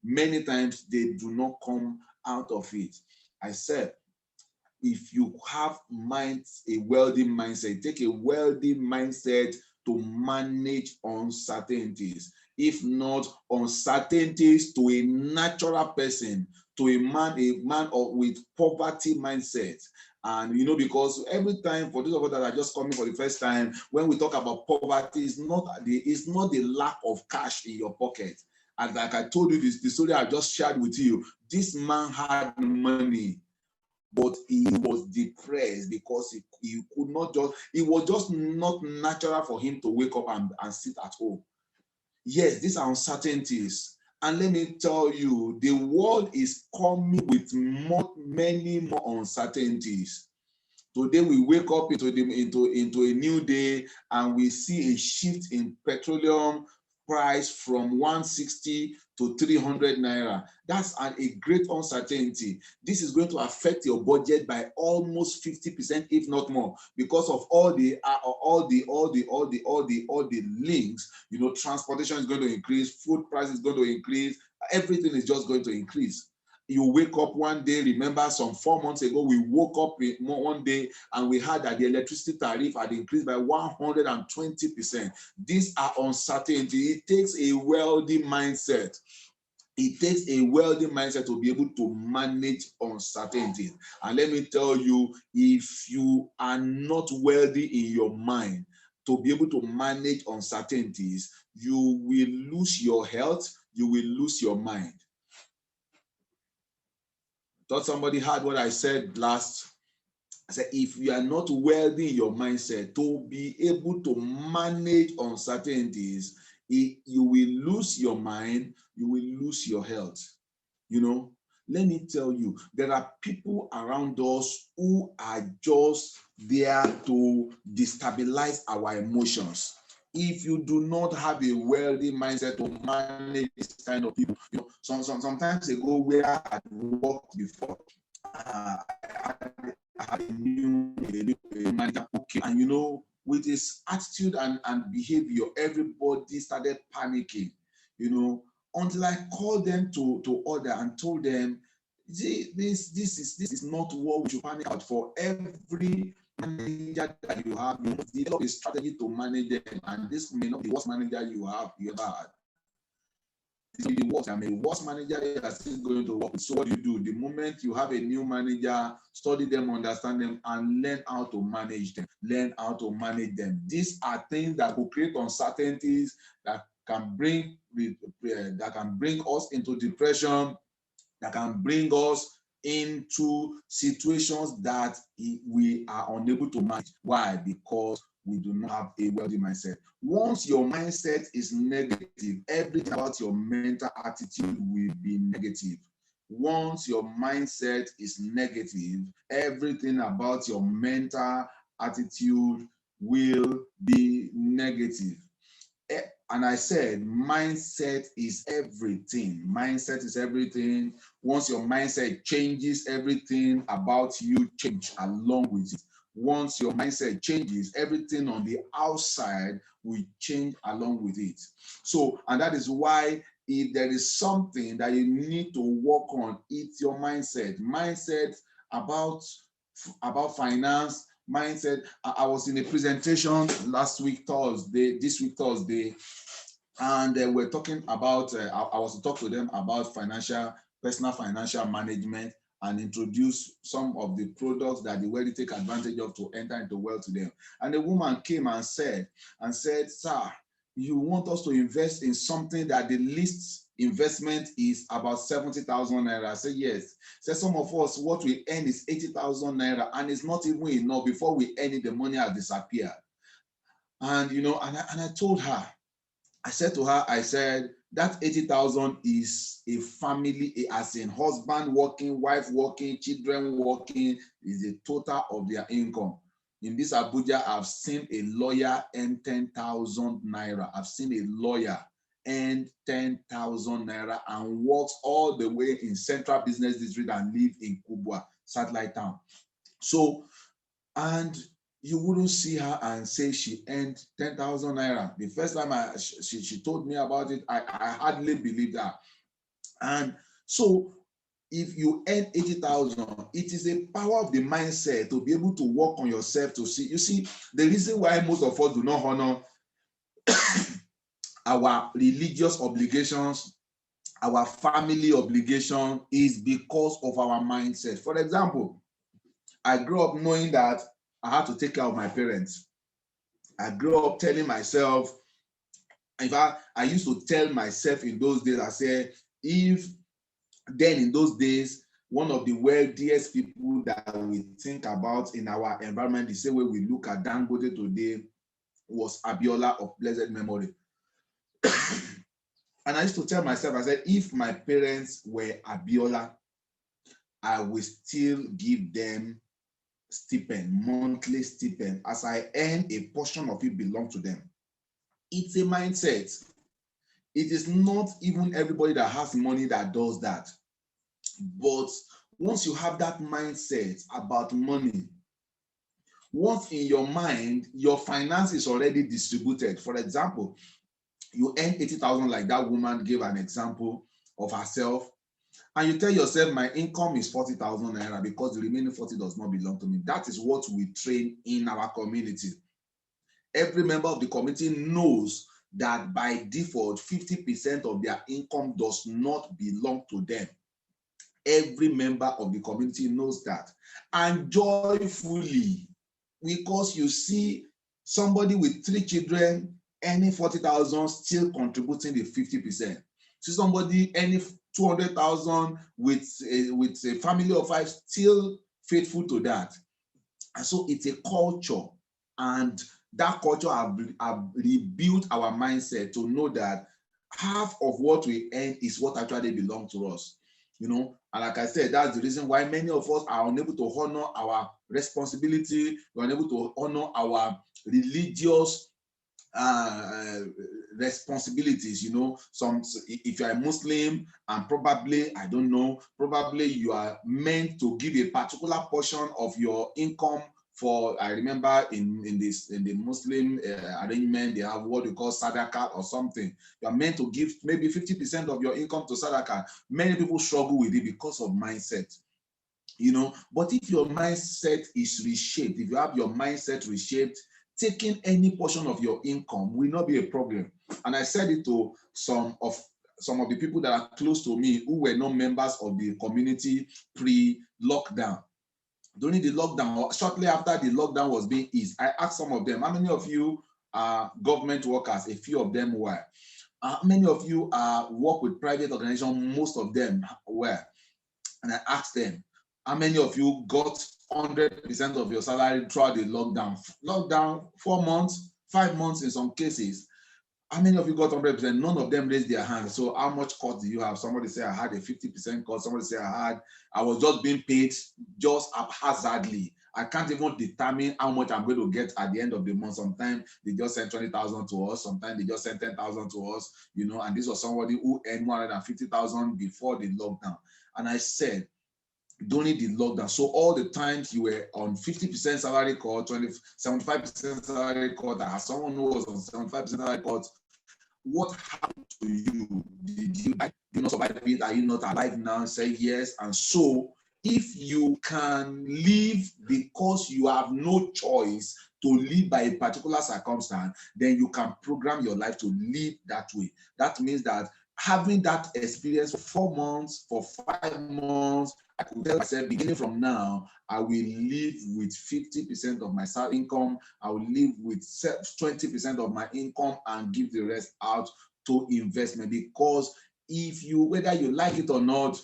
many times they do not come out of it. I said, if you have a wealthy mindset, take a wealthy mindset to manage uncertainties. If not, uncertainties to a natural person, to a man with poverty mindset. And because every time, for those of us that are just coming for the first time, when we talk about poverty, it's not the lack of cash in your pocket. And like I told you, the story I just shared with you, this man had money, but he was depressed because he could not it was just not natural for him to wake up and sit at home. Yes, these are uncertainties. And let me tell you, the world is coming with many more uncertainties. Today we wake up into a new day, and we see a shift in petroleum price from 160 to 300 naira. That's a great uncertainty. This is going to affect your budget by almost 50%, if not more, because of all the links. Transportation is going to increase, food price is going to increase, everything is just going to increase. You wake up one day, remember some 4 months ago, we woke up one day and we heard that the electricity tariff had increased by 120%. These are uncertainty. It takes a wealthy mindset. It takes a wealthy mindset to be able to manage uncertainties. And let me tell you, if you are not wealthy in your mind to be able to manage uncertainties, you will lose your health, you will lose your mind. Thought somebody heard what I said last. I said, if you are not wealthy in your mindset to be able to manage uncertainties, you will lose your mind, you will lose your health. Let me tell you, there are people around us who are just there to destabilize our emotions. If you do not have a wealthy mindset to manage this kind of people, sometimes ago where I had worked before, I had a new manager who came, and with his attitude and behavior, everybody started panicking, until I called them to order and told them, this is not what we should panic out for. Every manager that you have, you must develop a strategy to manage them, and this may not be the worst manager you ever had. the worst. I'm a worst manager you are still going to work with. So what do? The moment you have a new manager, study them, understand them, and learn how to manage them. Learn how to manage them. These are things that will create uncertainties that can bring us into depression, that can bring us into situations that we are unable to manage. Why? Because we do not have a wealthy mindset. Once your mindset is negative, everything about your mental attitude will be negative. Once your mindset is negative, everything about your mental attitude will be negative. And I said, mindset is everything. Mindset is everything. Once your mindset changes, everything about you change along with it. Once your mindset changes, everything on the outside will change along with it. So, and that is why if there is something that you need to work on, it's your mindset. Mindset about finance, mindset. I was in a presentation this week Thursday, and we're talking about, I was to talk to them about personal financial management, and introduce some of the products that the wealthy take advantage of to enter into wealth to them. And the woman came and said, sir, you want us to invest in something that the least investment is about 70,000 naira? I said, yes. Said, some of us, what we earn is 80,000 naira, and it's not even enough. Before we earn it, the money has disappeared. And, and I told her, I said to her, that 80,000 is a family, as in husband working, wife working, children working, is a total of their income. In this Abuja, I've seen a lawyer earn 10,000 naira. I've seen a lawyer earn 10,000 naira and works all the way in Central Business District and live in Kubwa, satellite town. So, and you wouldn't see her and say she earned 10,000 naira. The first time she told me about it, I hardly believed her. And so if you earn 80,000, it is a power of the mindset to be able to work on yourself to see. You see, the reason why most of us do not honor our religious obligations, our family obligation, is because of our mindset. For example, I grew up knowing that I had to take care of my parents. I grew up telling myself, in fact, I used to tell myself in those days, I said, in those days, one of the wealthiest people that we think about in our environment, the same way we look at Dangote today, was Abiola of blessed memory. And I used to tell myself, I said, if my parents were Abiola, I will still give them stipend, monthly stipend, as I earn a portion of it belong to them. It's a mindset. It is not even everybody that has money that does that. But once you have that mindset about money, once in your mind, your finance is already distributed. For example, you earn 80,000, like that woman gave an example of herself, and you tell yourself, my income is 40,000 naira because the remaining 40 does not belong to me. That is what we train in our community. Every member of the community knows that by default, 50% of their income does not belong to them. Every member of the community knows that. And joyfully, because you see somebody with 3 children earning 40,000 still contributing the 50%. See somebody earning 200,000 with a family of 5 still faithful to that. And so it's a culture, and that culture have rebuilt our mindset to know that half of what we earn is what actually belongs to us. And like I said, that's the reason why many of us are unable to honor our responsibility. We're unable to honor our religious responsibilities. If you're a Muslim, and probably you are meant to give a particular portion of your income for, I remember in the Muslim arrangement, they have what we call sadaqah or something. You are meant to give maybe 50% of your income to sadaqah. Many people struggle with it because of mindset. But if your mindset is reshaped, if you have your mindset reshaped, taking any portion of your income will not be a problem. And I said it to some of some of the people that are close to me who were not members of the community pre-lockdown. During the lockdown, or shortly after the lockdown was being eased, I asked some of them, how many of you are government workers? A few of them were. How many of you work with private organizations? Most of them were. And I asked them, how many of you got 100% of your salary throughout the lockdown? Lockdown, 4 months, 5 months in some cases. How many of you got 100%? None of them raised their hands. So how much cut do you have? Somebody said I had a 50% cut. Somebody said I was just being paid just haphazardly. I can't even determine how much I'm going to get at the end of the month. Sometimes they just send 20,000 to us. Sometimes they just send 10,000 to us, and this was somebody who earned 150,000 before the lockdown. And I said, during the lockdown, so all the times you were on 50% salary cut, 75% salary cut, as someone who was on 75% salary cut, what happened to you? Did you not survive it? Are you not alive now? Say yes. And so if you can live because you have no choice to live by a particular circumstance, then you can program your life to live that way. That means that having that experience for 4 months, for 5 months, I could tell myself, beginning from now, I will live with 50% of my salary income. I will live with 20% of my income and give the rest out to investment. Because whether you like it or not,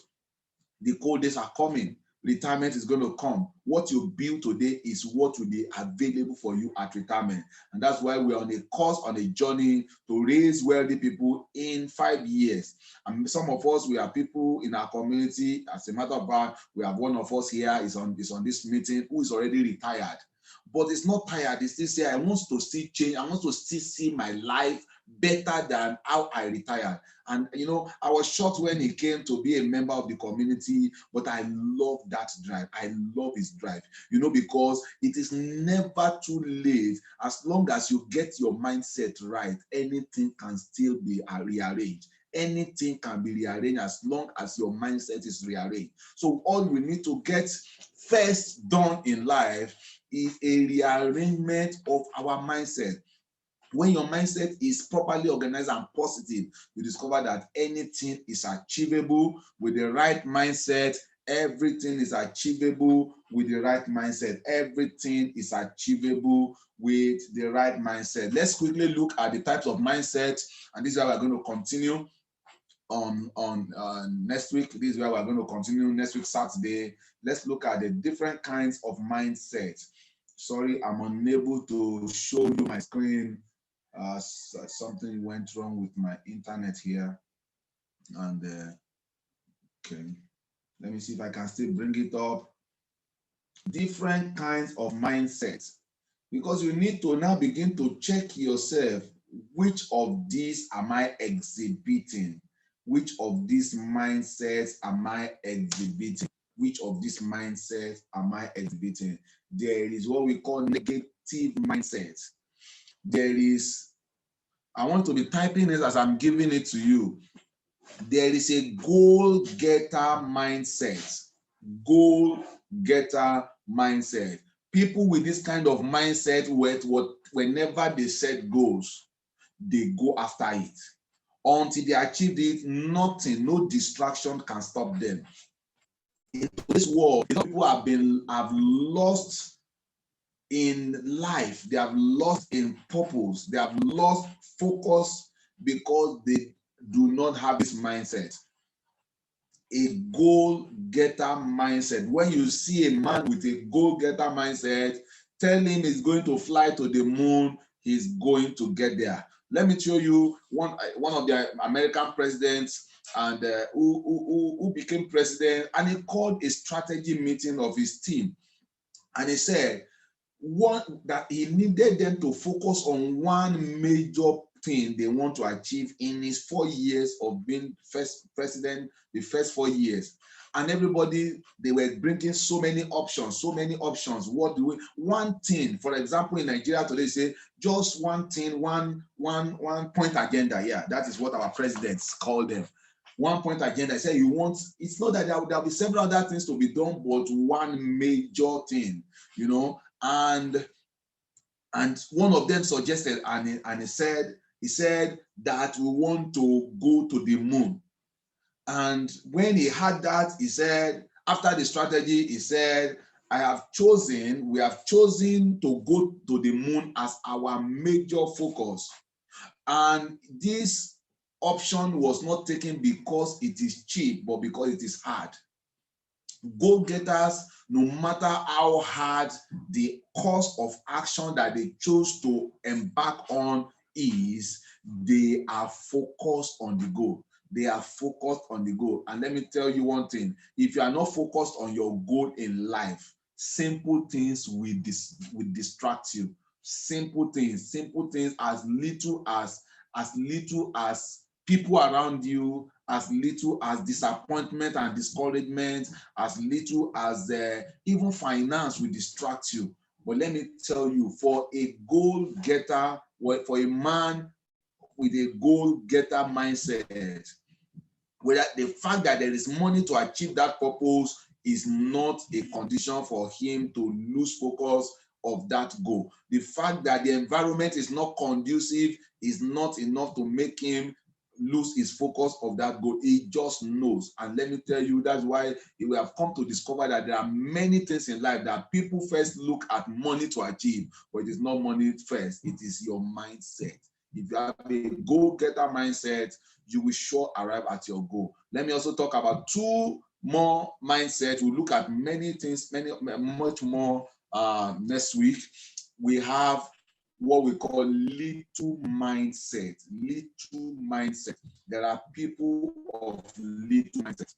the cold days are coming. Retirement is going to come. What you build today is what will be available for you at retirement. And that's why we're on a course, on a journey to raise wealthy people in 5 years. And some of us, we are people in our community. As a matter of fact, we have one of us here is on this meeting who is already retired. But it's not tired. It's still say, I want to still change. I want to still see my life better than how I retired. And I was shocked when he came to be a member of the community, but I love that drive. I love his drive, because it is never too late. As long as you get your mindset right, anything can still be rearranged. Anything can be rearranged as long as your mindset is rearranged. So all we need to get first done in life is a rearrangement of our mindset. When your mindset is properly organized and positive, you discover that anything is achievable with the right mindset. Everything is achievable with the right mindset. Everything is achievable with the right mindset. Let's quickly look at the types of mindset, and this is how we're going to continue on next week. This is where we're going to continue next week, Saturday. Let's look at the different kinds of mindset. Sorry, I'm unable to show you my screen. Something went wrong with my internet here, and okay, let me see if I can still bring it up. Different kinds of mindsets, because you need to now begin to check yourself. Which of these am I exhibiting? Which of these mindsets am I exhibiting? Which of these mindsets am I exhibiting? There is what we call negative mindset. There is, I want to be typing it as I'm giving it to you. There is a goal-getter mindset. Goal-getter mindset. People with this kind of mindset, whenever they set goals, they go after it. Until they achieve it, nothing, no distraction can stop them. In this world, people have lost in life, they have lost in purpose, they have lost focus because they do not have this mindset. A goal-getter mindset. When you see a man with a goal-getter mindset, tell him he's going to fly to the moon, he's going to get there. Let me show you one of the American presidents and who became president, and he called a strategy meeting of his team, and he said that he needed them to focus on one major thing they want to achieve in his 4 years of being first president, the first 4 years. And everybody, they were bringing so many options. What do we, one thing, for example, in Nigeria today, say just one thing, one point agenda. Yeah, that is what our presidents call them. One point agenda. I say it's not that there'll be several other things to be done, but one major thing, and one of them suggested, and he said He said that we want to go to the moon. And when he had that, he said, after the strategy, he said, we have chosen to go to the moon as our major focus. And this option was not taken because it is cheap, but because it is hard. Go-getters, no matter how hard the course of action that they chose to embark on is, they are focused on the goal. They are focused on the goal. And let me tell you one thing, if you are not focused on your goal in life, simple things will distract you. Simple things as little as people around you, as little as disappointment and discouragement, as little as even finance will distract you. But let me tell you, for a goal getter, for a man with a goal getter mindset, whether the fact that there is money to achieve that purpose is not a condition for him to lose focus of that goal. The fact that the environment is not conducive is not enough to make him lose his focus of that goal. He just knows. And let me tell you, that's why we have come to discover that there are many things in life that people first look at money to achieve, but it is not money first. It is your mindset. If you have a goal-getter mindset, you will sure arrive at your goal. Let me also talk about two more mindsets. We'll look at many things, much more next week. We have what we call little mindset. Little mindset. There are people of little mindset.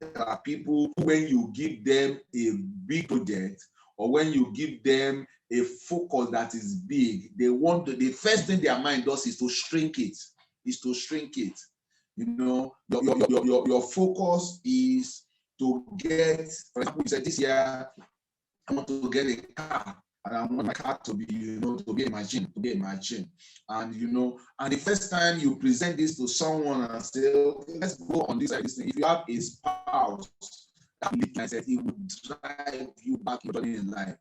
There are people who, when you give them a big project, or when you give them a focus that is big, the first thing their mind does is to shrink it. You know, your focus is to get, for example, you said this year, I want to get a car, and I want my car to be, to be a machine. And, and the first time you present this to someone and say, okay, let's go on this thing. If you have a spouse, that mindset, it will drive you back in life,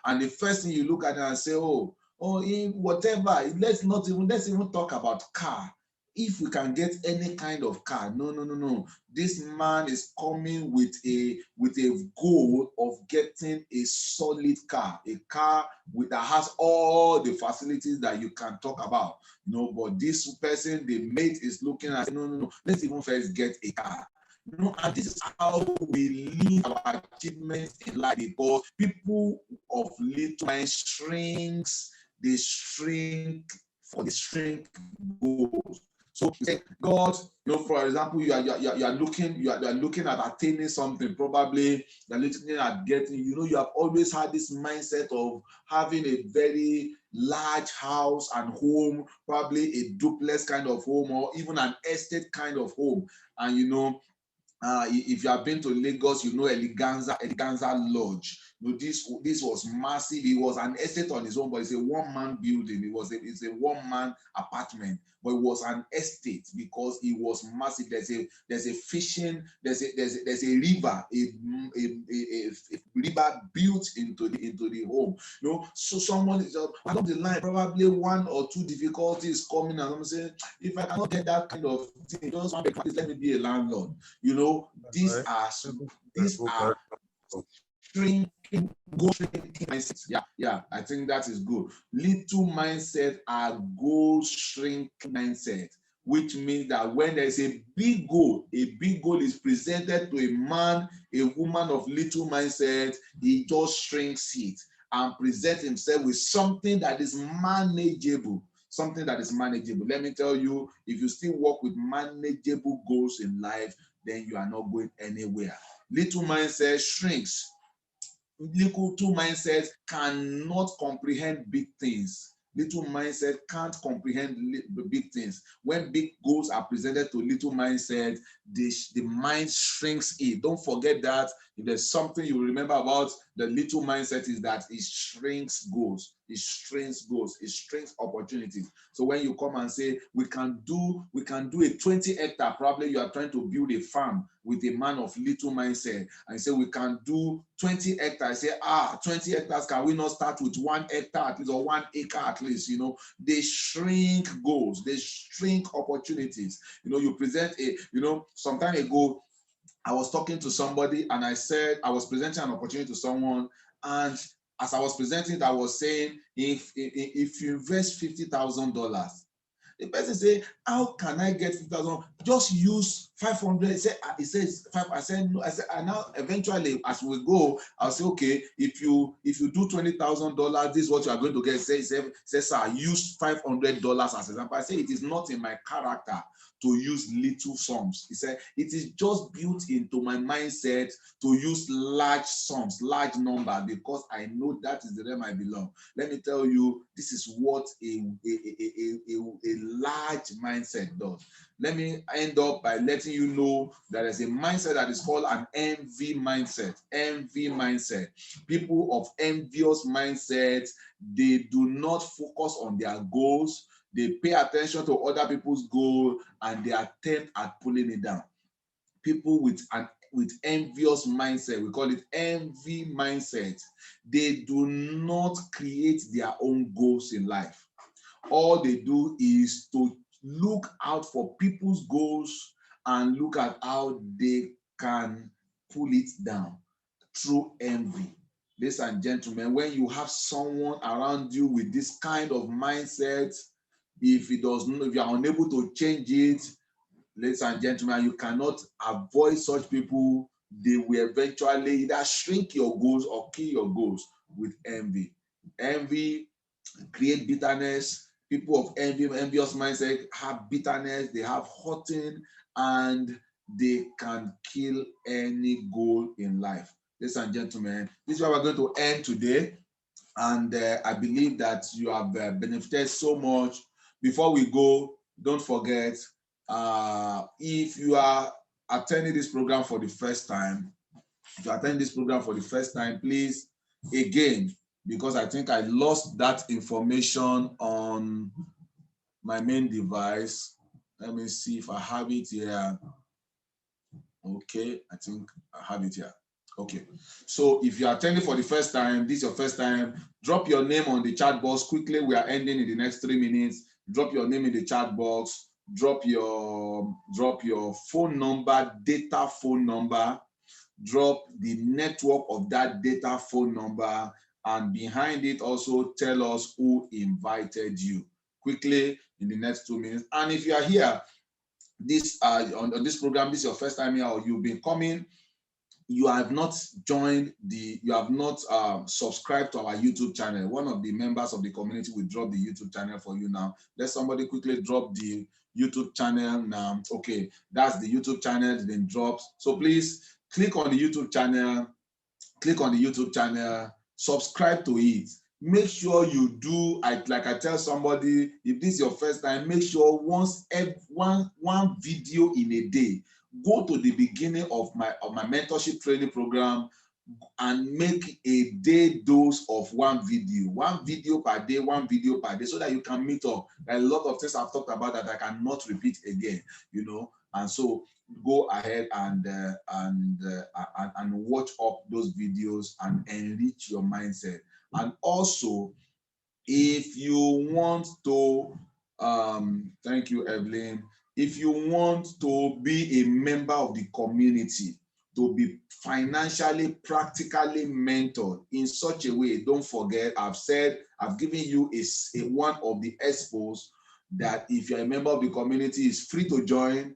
and the first thing you look at and say, whatever, let's even talk about car. If we can get any kind of car, no. This man is coming with a goal of getting a solid car, a car that has all the facilities that you can talk about. But this person, the mate, is looking at, no, let's even first get a car. And this is how we live our achievements in life, because people of little mind they shrink for the shrink goals. So God, for example, you are looking at attaining something. Probably you're looking at getting, you have always had this mindset of having a very large house and home, probably a duplex kind of home, or even an estate kind of home. And if you have been to Lagos, Eleganza Lodge. This was massive. It was an estate on its own, but it's a one-man building. It's a one-man apartment, but it was an estate because it was massive. There's a fishing, there's a river, a river built into the home. So someone is along the line, probably one or two difficulties coming, and I'm saying, if I cannot get that kind of thing, just let me be a landlord. These are shrinking mindsets. Yeah, I think that is good. Little mindset are goal shrink mindset, which means that when there's a big goal is presented to a man, a woman of little mindset, he just shrinks it and presents himself with something that is manageable. Let me tell you, if you still work with manageable goals in life, then you are not going anywhere. Little mindset shrinks. Little mindsets cannot comprehend big things. Little mindset can't comprehend big things. When big goals are presented to little mindset, the mind shrinks it. Don't forget that If there's something you remember about the little mindset is that it shrinks goals, it shrinks goals, it shrinks opportunities. So when you come and say we can do a 20-hectare, probably you are trying to build a farm with a man of little mindset, and say we can do 20 hectares. Say 20 hectares, can we not start with 1 hectare at least, or 1 acre at least? You know, they shrink goals, they shrink opportunities. You know, you present some time ago I was talking to somebody and I said I was presenting an opportunity to someone, and as I was presenting it, I was saying if you invest $50,000, the person say, how can I get 50,000? Just use 500. He says 5. I said no. I said, and now eventually as we go, I'll say, okay, if you do $20,000, this is what you are going to get. Say sir, use $500 as example. I say it is not in my character to use little sums. He said, it is just built into my mindset to use large sums, large number, because I know that is the realm I belong. Let me tell you, this is what a large mindset does. Let me end up by letting you know there is a mindset that is called an envy mindset. Envy mindset. People of envious mindsets, they do not focus on their goals. They pay attention to other people's goal and they attempt at pulling it down. People with envious mindset, we call it envy mindset, they do not create their own goals in life. All they do is to look out for people's goals and look at how they can pull it down through envy. Ladies and gentlemen, when you have someone around you with this kind of mindset, if you are unable to change it, ladies and gentlemen, you cannot avoid such people. They will eventually either shrink your goals or kill your goals with envy. Envy create bitterness. People of envious mindset have bitterness, they have hurting, and they can kill any goal in life. Ladies and gentlemen, this is where we're going to end today. And I believe that you have benefited so much. Before we go, don't forget, if you are attending this program for the first time, please, again, because I think I lost that information on my main device. Let me see if I have it here. Okay, I think I have it here. Okay, so if you are attending for the first time, this is your first time, drop your name on the chat box quickly. We are ending in the next 3 minutes. Drop your name in the chat box. Drop your phone number, data phone number. Drop the network of that data phone number, and behind it also tell us who invited you quickly in the next 2 minutes. And if you are here on this program, this is your first time here, or you've been coming, you have not subscribed to our YouTube channel. One of the members of the community will drop the YouTube channel for you now. Let somebody quickly drop the YouTube channel now. Okay, that's the YouTube channel, then drops. So please click on the YouTube channel, subscribe to it. Make sure you do, like I tell somebody, if this is your first time, make sure one video in a day. Go to the beginning of my mentorship training program and make a day dose of one video per day, so that you can meet up. There are a lot of things I've talked about that I cannot repeat again, and so go ahead and watch up those videos and enrich your mindset. And also, if you want to, thank you, Evelyn. If you want to be a member of the community, to be financially, practically mentored in such a way, don't forget, I've given you one of the expos that if you're a member of the community, is free to join.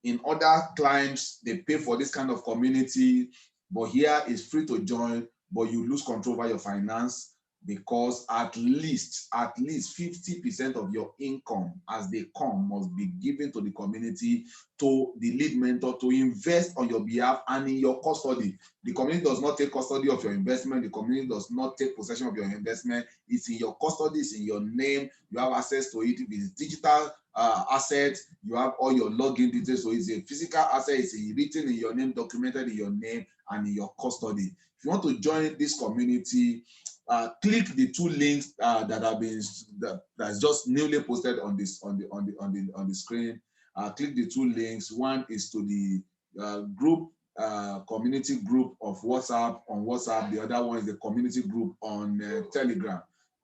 In other climes, they pay for this kind of community, but here is free to join, but you lose control over your finance. because at least 50% of your income as they come must be given to the community, to the lead mentor, to invest on your behalf and in your custody. The community does not take custody of your investment. The community does not take possession of your investment. It's in your custody, it's in your name. You have access to it. If it's digital asset, you have all your login details. So it's a physical asset, it's written in your name, documented in your name and in your custody. If you want to join this community, click the two links that have been that's just newly posted on the screen. Click the two links. One is to the group community group of WhatsApp on WhatsApp. The other one is the community group on Telegram.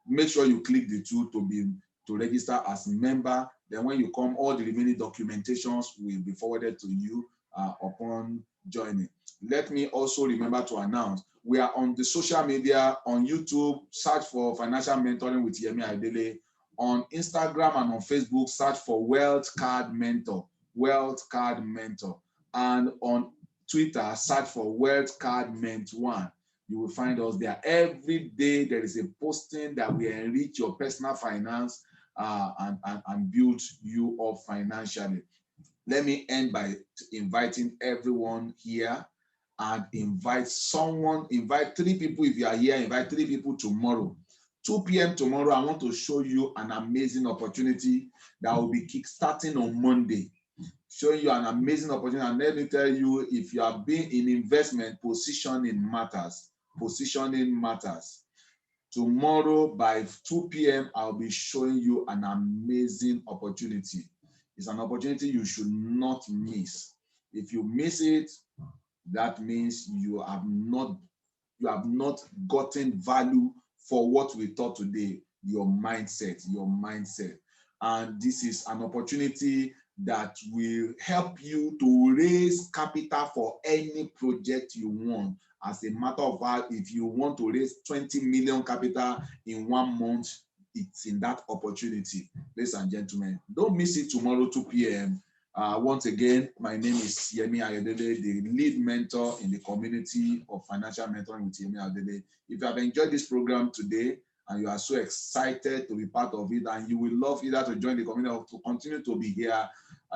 Make sure you click the two to register as a member. Then when you come, all the remaining documentations will be forwarded to you upon joining. Let me also remember to announce, we are on the social media, on YouTube, search for Financial Mentoring with Yemi Ayodele. On Instagram and on Facebook, search for Wealth Card Mentor, Wealth Card Mentor. And on Twitter, search for Wealth Card Ment1. You will find us there. Every day there is a posting that will enrich your personal finance and build you up financially. Let me end by inviting everyone here and invite 3 people. If you are here, invite 3 people tomorrow. 2 p.m. tomorrow, I want to show you an amazing opportunity that will be kickstarting on Monday. Showing you an amazing opportunity. And let me tell you, if you have been in investment, positioning matters. Positioning matters. Tomorrow by 2 p.m., I'll be showing you an amazing opportunity. It's an opportunity you should not miss. If you miss it, that means you have not gotten value for what we taught today, your mindset. And this is an opportunity that will help you to raise capital for any project you want. As a matter of fact, if you want to raise 20 million capital in 1 month, it's in that opportunity. Ladies and gentlemen, don't miss it tomorrow, 2 p.m. Once again, my name is Yemi Ayodele, the lead mentor in the community of Financial Mentoring with Yemi Ayodele. If you have enjoyed this program today and you are so excited to be part of it, and you will love either to join the community or to continue to be here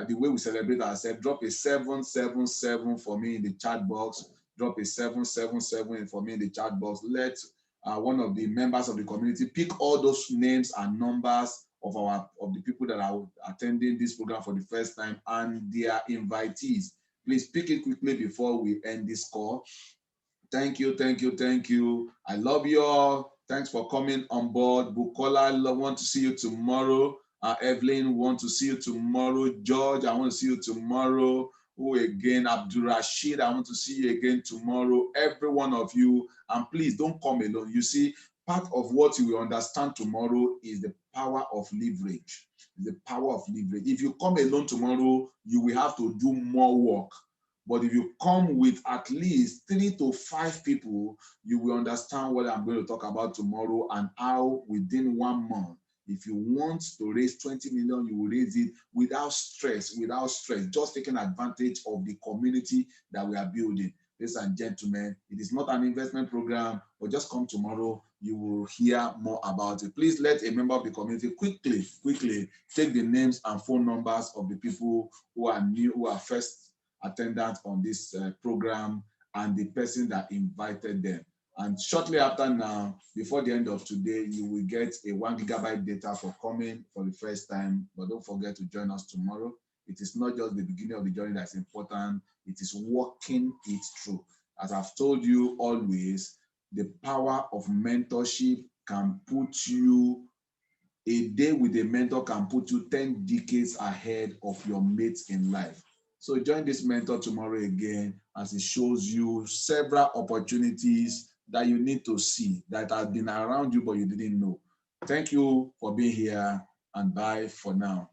the way we celebrate ourselves, drop a 777 for me in the chat box. Drop a 777 for me in the chat box. Let one of the members of the community pick all those names and numbers of the people that are attending this program for the first time and their invitees. Please pick it quickly before we end this call. Thank you. I love you all. Thanks for coming on board. Bukola, want to see you tomorrow. Evelyn, want to see you tomorrow. George, I want to see you tomorrow. Who again? Abdul Rashid, I want to see you again tomorrow. Every one of you. And please don't come alone. You see, part of what you will understand tomorrow is the power of leverage. The power of leverage. If you come alone tomorrow, you will have to do more work. But if you come with at least 3 to 5 people, you will understand what I'm going to talk about tomorrow and how within 1 month, if you want to raise 20 million, you will raise it without stress, just taking advantage of the community that we are building. Ladies and gentlemen, it is not an investment program, but just come tomorrow, you will hear more about it. Please let a member of the community quickly take the names and phone numbers of the people who are new, who are first attendant on this program, and the person that invited them. And shortly after now, before the end of today, you will get a 1 gigabyte data for coming for the first time. But don't forget to join us tomorrow. It is not just the beginning of the journey that's important, it is walking it through. As I've told you always, the power of mentorship can put you, a day with a mentor can put you 10 decades ahead of your mates in life. So join this mentor tomorrow again as it shows you several opportunities that you need to see that have been around you but you didn't know. Thank you for being here, and bye for now.